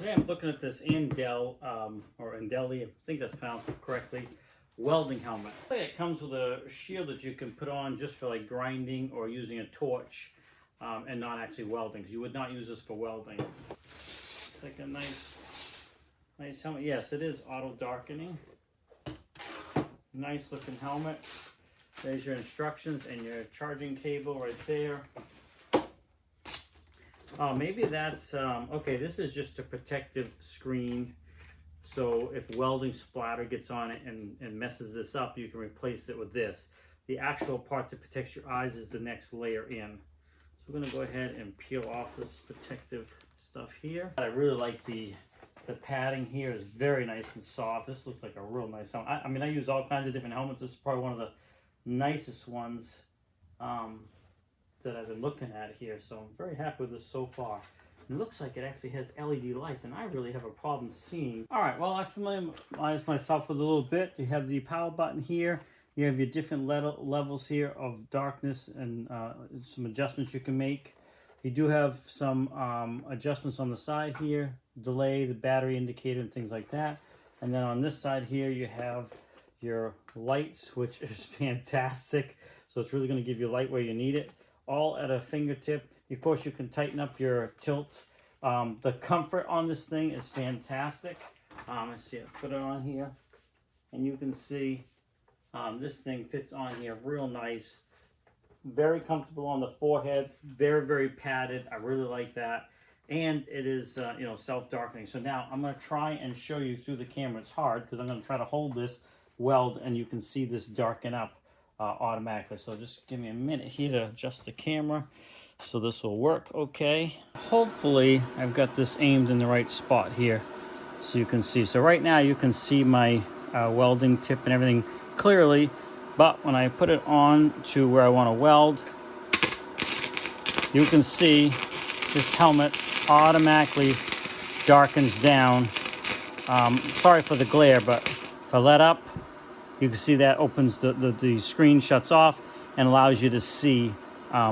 Today I'm looking at this ANDELI, I think that's pronounced correctly, welding helmet. It comes with a shield that you can put on just for like grinding or using a torch and not actually welding, because you would not use this for welding. It's like a nice helmet. Yes, it is auto darkening. Nice looking helmet. There's your instructions and your charging cable right there. Oh, maybe that's, okay, this is just a protective screen. So if welding splatter gets on it and messes this up, you can replace it with this. The actual part that protects your eyes is the next layer in. So we're gonna go ahead and peel off this protective stuff here. I really like the padding here is very nice and soft. This looks like a real nice helmet. I mean, I use all kinds of different helmets. This is probably one of the nicest ones that I've been looking at here, so I'm very happy with this so far. It looks like it actually has LED lights, and I really have a problem seeing. All right, well, I familiarized myself with a little bit. You have the power button here. You have your different levels here of darkness and some adjustments you can make. You do have some adjustments on the side here, delay, the battery indicator, and things like that. And then on this side here, you have your lights, which is fantastic. So it's really going to give you light where you need it, all at a fingertip. Of course, you can tighten up your tilt. The comfort on this thing is fantastic. Let's see, I put it on here, and you can see this thing fits on here real nice. Very comfortable on the forehead, very, very padded. I really like that. And it is, you know, self-darkening. So now I'm going to try and show you through the camera. It's hard because I'm going to try to hold this weld, and you can see this darken up automatically. So just give me a minute here to adjust the camera so this will work okay. Hopefully I've got this aimed in the right spot here so you can see. So right now you can see my welding tip and everything clearly, but when I put it on to where I want to weld, you can see this helmet automatically darkens down. Sorry for the glare, but if I let up, you can see that opens the screen, shuts off, and allows you to see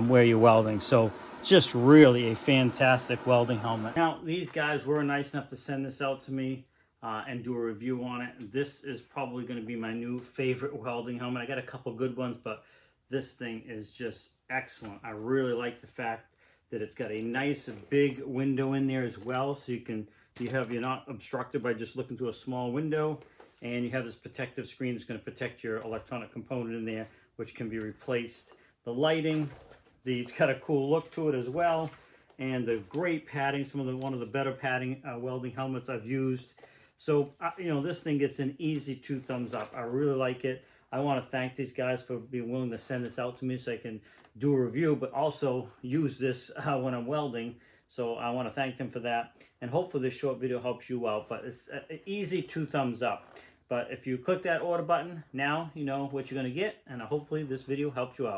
where you're welding. So just really a fantastic welding helmet. Now, these guys were nice enough to send this out to me and do a review on it. This is probably going to be my new favorite welding helmet. I got a couple good ones, but this thing is just excellent. I really like the fact that it's got a nice big window in there as well, so you're not obstructed by just looking through a small window. And you have this protective screen that's going to protect your electronic component in there, which can be replaced. The lighting, it's got a cool look to it as well, and the great padding. One of the better padding welding helmets I've used. So you know, this thing gets an easy 2 thumbs up. I really like it. I want to thank these guys for being willing to send this out to me so I can do a review, but also use this when I'm welding. So I want to thank them for that. And hopefully this short video helps you out, but it's an easy 2 thumbs up. But if you click that order button, now you know what you're going to get, and hopefully this video helped you out.